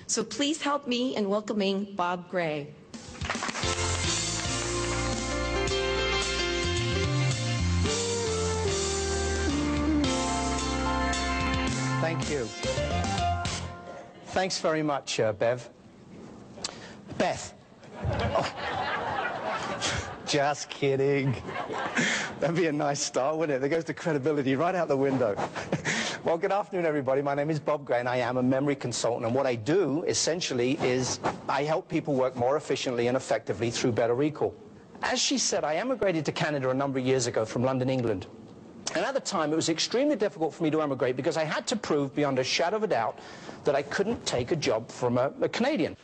So please help me in welcoming Bob Gray. Thank you. Thanks very much, Bev. Beth. Oh. Just kidding. That'd be a nice start, wouldn't it? There goes the credibility right out the window. Well, good afternoon, everybody. My name is Bob Gray, and I am a memory consultant. And what I do, essentially, is I help people work more efficiently and effectively through better recall. As she said, I emigrated to Canada a number of years ago from London, England. And at the time, it was extremely difficult for me to emigrate because I had to prove beyond a shadow of a doubt that I couldn't take a job from a Canadian.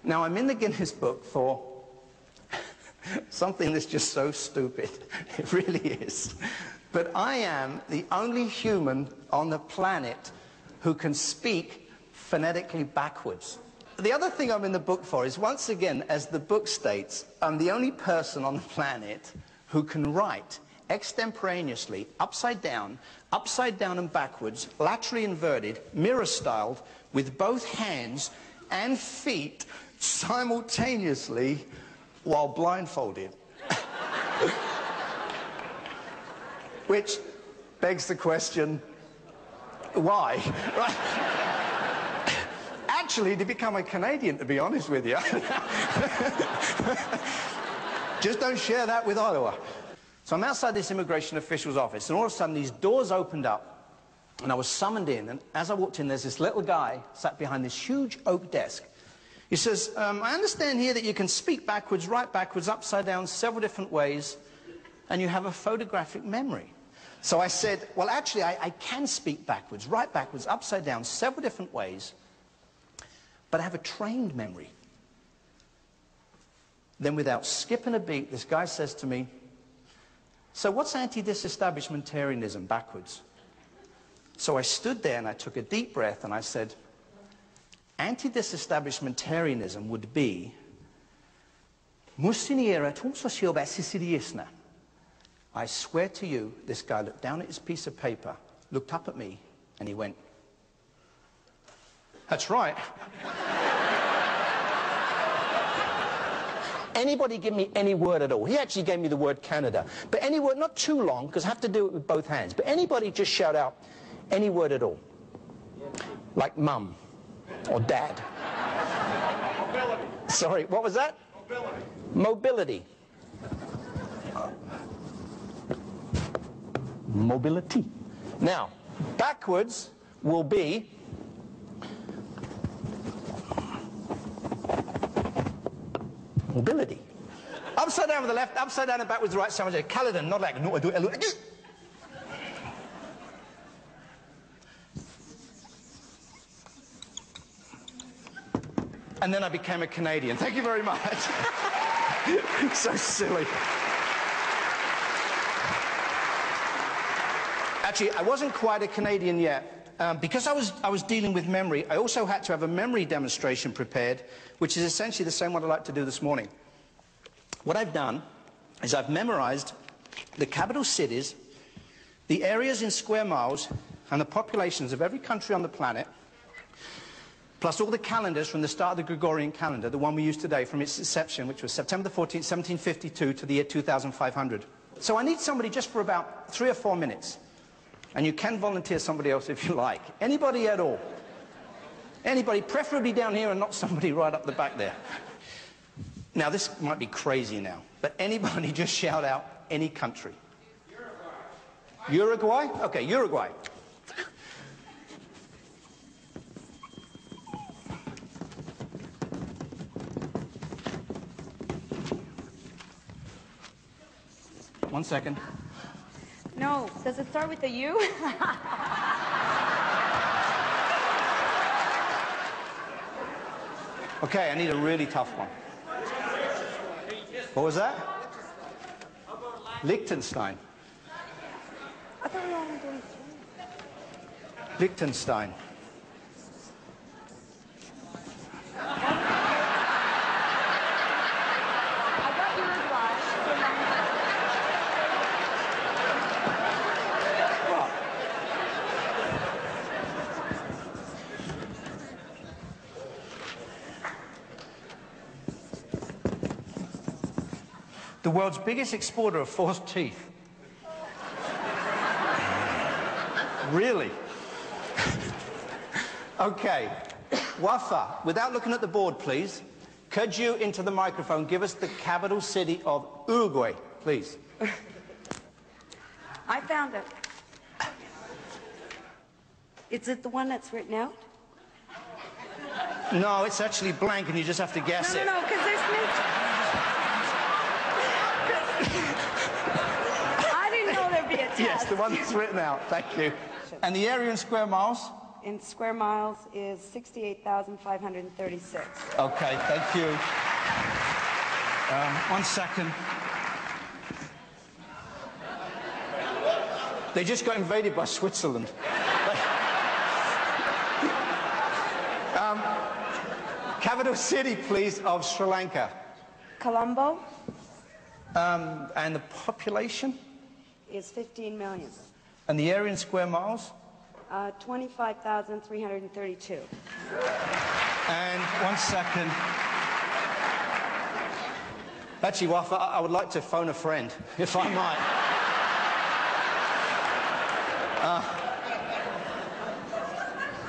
Now, I'm in the Guinness book for something that's just so stupid. It really is. But I am the only human on the planet who can speak phonetically backwards. The other thing I'm in the book for is, once again, as the book states, I'm the only person on the planet who can write extemporaneously, upside down and backwards, laterally inverted, mirror-styled, with both hands and feet simultaneously while blindfolded. Which begs the question, why? Right. Actually, to become a Canadian, to be honest with you. Just don't share that with Ottawa. So I'm outside this immigration official's office, and all of a sudden these doors opened up, and I was summoned in, and as I walked in, there's this little guy sat behind this huge oak desk. He says, I understand here that you can speak backwards, write backwards, upside down, several different ways, and you have a photographic memory. So I said, well, actually, I can speak backwards, write backwards, upside down, several different ways, but I have a trained memory. Then without skipping a beat, this guy says to me, so what's anti-disestablishmentarianism backwards? So I stood there and I took a deep breath and I said, anti-disestablishmentarianism would be I swear to you, this guy looked down at his piece of paper, looked up at me, and he went, that's right. Anybody give me any word at all? He actually gave me the word Canada. But any word, not too long, because I have to do it with both hands. But anybody just shout out any word at all. Like mum or dad. Mobility. Sorry, what was that? Mobility. Mobility. Mobility. Now, backwards will be mobility. Upside down with the left, upside down and backwards the right. Someone say, Caledon, not like, no, I do it. And then I became a Canadian. Thank you very much. So silly. Actually, I wasn't quite a Canadian yet. Because I was dealing with memory, I also had to have a memory demonstration prepared, which is essentially the same what I'd like to do this morning. What I've done is I've memorized the capital cities, the areas in square miles, and the populations of every country on the planet, plus all the calendars from the start of the Gregorian calendar, the one we use today from its inception, which was September the 14th, 1752 to the year 2500. So I need somebody just for about 3 or 4 minutes. And you can volunteer somebody else if you like. Anybody at all. Anybody, preferably down here and not somebody right up the back there. Now, this might be crazy now, but anybody just shout out any country. Uruguay? Uruguay? Okay, Uruguay. One second. No, does it start with a U? Okay, I need a really tough one. What was that? Liechtenstein. I thought we were only doing 3. Liechtenstein. I got Uruguay. The world's biggest exporter of false teeth. Really? Okay. Wafa, without looking at the board, please, could you, into the microphone, give us the capital city of Uruguay, please? I found it. Is it the one that's written out? No, it's actually blank and you just have to guess it. No, because there's no... I didn't know there'd be a test. Yes, the one that's written out. Thank you. And the area in square miles? In square miles is 68,536. Okay, thank you. 1 second. They just got invaded by Switzerland. Capital city, please, of Sri Lanka. Colombo And the population? is 15 million. And the area in square miles? 25,332. And 1 second. Actually, Wafa, I would like to phone a friend, if I might.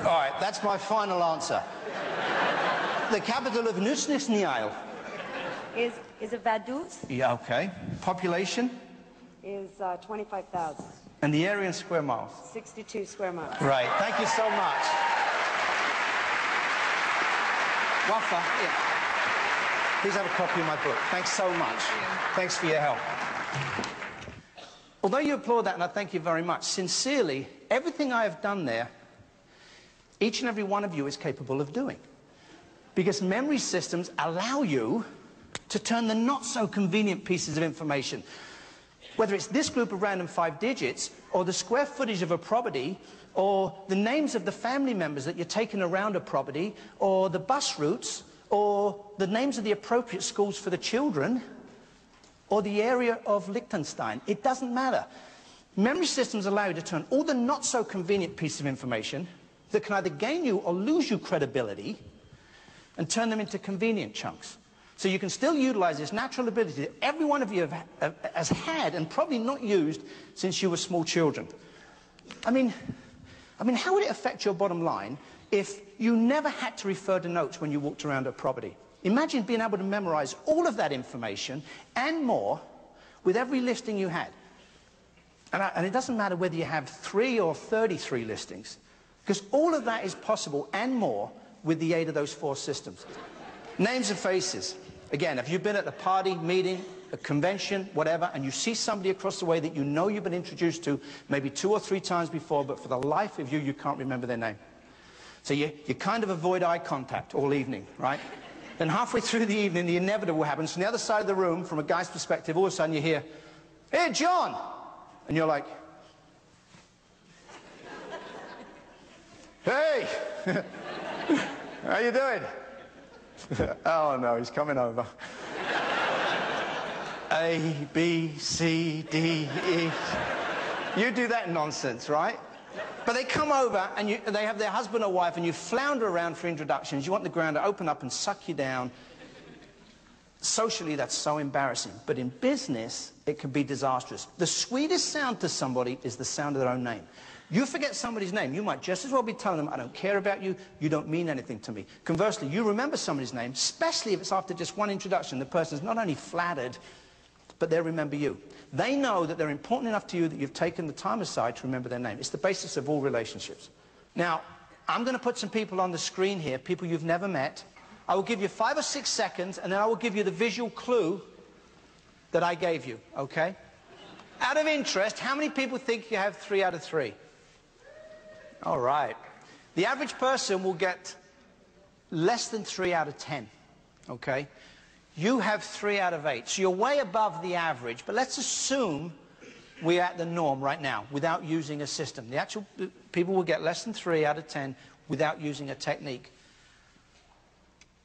All right, that's my final answer. The capital of Nusnisniail. Is it Vaduz? Yeah, okay. Population? Is 25,000. And the area in square miles? 62 square miles. Right, thank you so much. Wafa, yeah. Please have a copy of my book. Thanks so much. Thanks for your help. Although you applaud that, and I thank you very much, sincerely, everything I have done there, each and every one of you is capable of doing. Because memory systems allow you to turn the not-so-convenient pieces of information, whether it's this group of random 5 digits, or the square footage of a property, or the names of the family members that you're taking around a property, or the bus routes, or the names of the appropriate schools for the children, or the area of Liechtenstein. It doesn't matter. Memory systems allow you to turn all the not-so-convenient pieces of information that can either gain you or lose you credibility and turn them into convenient chunks. So you can still utilize this natural ability that every one of you has had and probably not used since you were small children. I mean, how would it affect your bottom line if you never had to refer to notes when you walked around a property? Imagine being able to memorize all of that information and more with every listing you had. And it doesn't matter whether you have 3 or 33 listings, because all of that is possible and more with the aid of those 4 systems. Names and faces. Again, if you've been at a party, meeting, a convention, whatever, and you see somebody across the way that you know you've been introduced to maybe 2 or 3 times before, but for the life of you, you can't remember their name. So you kind of avoid eye contact all evening, right? Then halfway through the evening, the inevitable happens. From the other side of the room, from a guy's perspective, all of a sudden you hear, "Hey, John!" And you're like, "Hey! How you doing?" "Oh, no, he's coming over." A, B, C, D, E. You do that nonsense, right? But they come over and they have their husband or wife and you flounder around for introductions. You want the ground to open up and suck you down. Socially, that's so embarrassing. But in business, it can be disastrous. The sweetest sound to somebody is the sound of their own name. You forget somebody's name, you might just as well be telling them, "I don't care about you, you don't mean anything to me." Conversely, you remember somebody's name, especially if it's after just one introduction. The person's not only flattered, but they'll remember you. They know that they're important enough to you that you've taken the time aside to remember their name. It's the basis of all relationships. Now, I'm going to put some people on the screen here, people you've never met. I will give you 5 or 6 seconds, and then I will give you the visual clue that I gave you, okay? Out of interest, how many people think you have 3 out of 3? All right. The average person will get less than 3 out of 10, okay? You have 3 out of 8, so you're way above the average, but let's assume we're at the norm right now without using a system. The actual people will get less than 3 out of 10 without using a technique.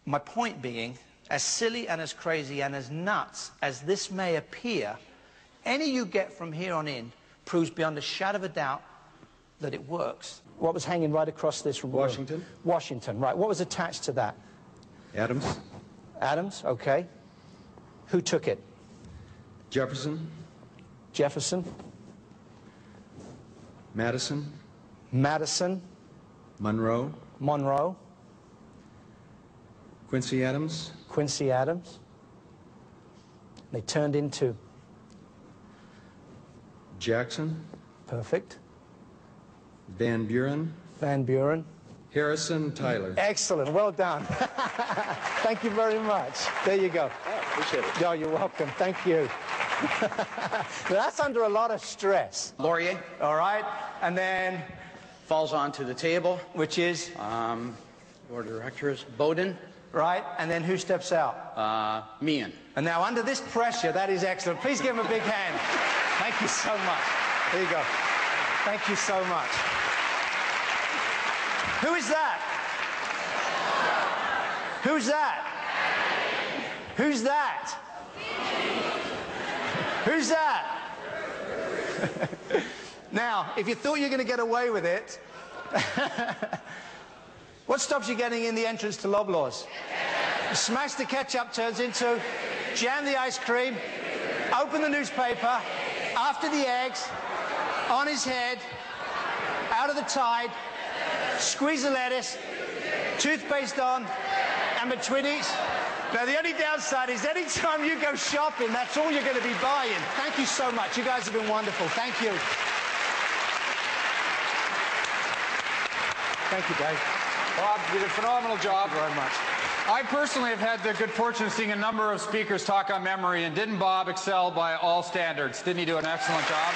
My point being, as silly and as crazy and as nuts as this may appear, any you get from here on in proves beyond a shadow of a doubt that it works. What was hanging right across this room? Washington. Washington, right. What was attached to that? Adams. Adams, okay. Who took it? Jefferson, Jefferson, Madison, Madison, Monroe, Monroe, Quincy Adams, Quincy Adams. They turned into Jackson, perfect. Van Buren, Van Buren. Harrison, Tyler. Excellent. Well done. Thank you very much. There you go. Oh, appreciate it. Oh, you're welcome. Thank you. That's under a lot of stress. Laurier All right. And then, falls onto the table. which is, Board of Directors, Bowden, right. And then who steps out? Meehan. And now under this pressure, that is excellent. Please give him a big hand. Thank you so much. There you go. Thank you so much. Who is that? Who's that? Who's that? Who's that? Now, if you thought you were going to get away with it, what stops you getting in the entrance to Loblaws? Smash the ketchup turns into, jam the ice cream, open the newspaper, after the eggs, on his head, out of the tide, squeeze the lettuce, toothpaste on, and the Twinnies. Now, the only downside is any time you go shopping, that's all you're going to be buying. Thank you so much. You guys have been wonderful. Thank you. Thank you, Dave. Bob, you did a phenomenal job. Thank you very much. I personally have had the good fortune of seeing a number of speakers talk on memory, and didn't Bob excel by all standards? Didn't he do an excellent job?